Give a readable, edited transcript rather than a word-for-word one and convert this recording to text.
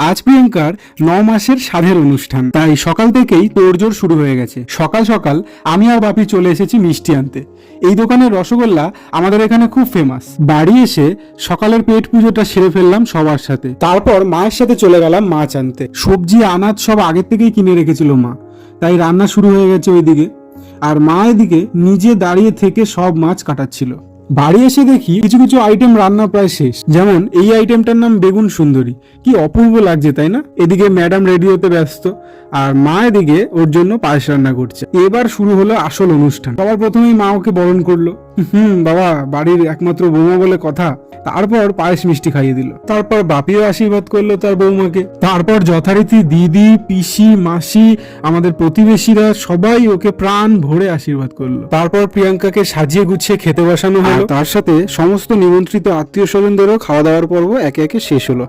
আজ প্রিয়াঙ্কার 9 মাসের সাধের অনুষ্ঠান, তাই সকাল থেকেই তোড়জোড় শুরু হয়ে গেছে। সকাল সকাল আমি আর বাপি চলে এসেছি মিষ্টি আনতে। এই দোকানের রসগোল্লা আমাদের এখানে খুব ফেমাস। বাড়ি এসে সকালের পেট পুজোটা সেরে ফেললাম সবার সাথে, তারপর মায়ের সাথে চলে গেলাম মাছ আনতে। সবজি আনাজ সব আগের থেকেই কিনে রেখেছিল মা, তাই রান্না শুরু হয়ে গেছে ওইদিকে। আর মা এদিকে নিজে দাঁড়িয়ে থেকে সব মাছ কাটাচ্ছিল। বাড়ি এসে দেখি কিছু কিছু আইটেম রান্না প্রায় শেষ, যেমন এই আইটেমটার নাম বেগুন সুন্দরী। কি অপূর্ব লাগছে তাই না? এদিকে ম্যাডাম রেডি হতে ব্যস্ত, আর মা এদিকে ওর জন্য পায়েস রান্না করছে। এবার শুরু হলো আসল অনুষ্ঠান। সবার প্রথমেই মা ওকে বরণ করলো। বাবা, বাড়ির একমাত্র বৌমা বলে কথা। তারপর পায়েস মিষ্টি খাইয়ে দিল। তারপর বাপিও আশীর্বাদ করলো তার বৌমাকে। তারপর যথারীতি দিদি, পিসি, মাসি, আমাদের প্রতিবেশীরা সবাই ওকে প্রাণ ভরে আশীর্বাদ করলো। তারপর প্রিয়াঙ্কাকে সাজিয়ে গুছিয়ে খেতে বসানো হলো। তার সাথে সমস্ত নিমন্ত্রিত আত্মীয় স্বজনদেরও খাওয়া দাওয়ার পর্ব একে একে শেষ হলো।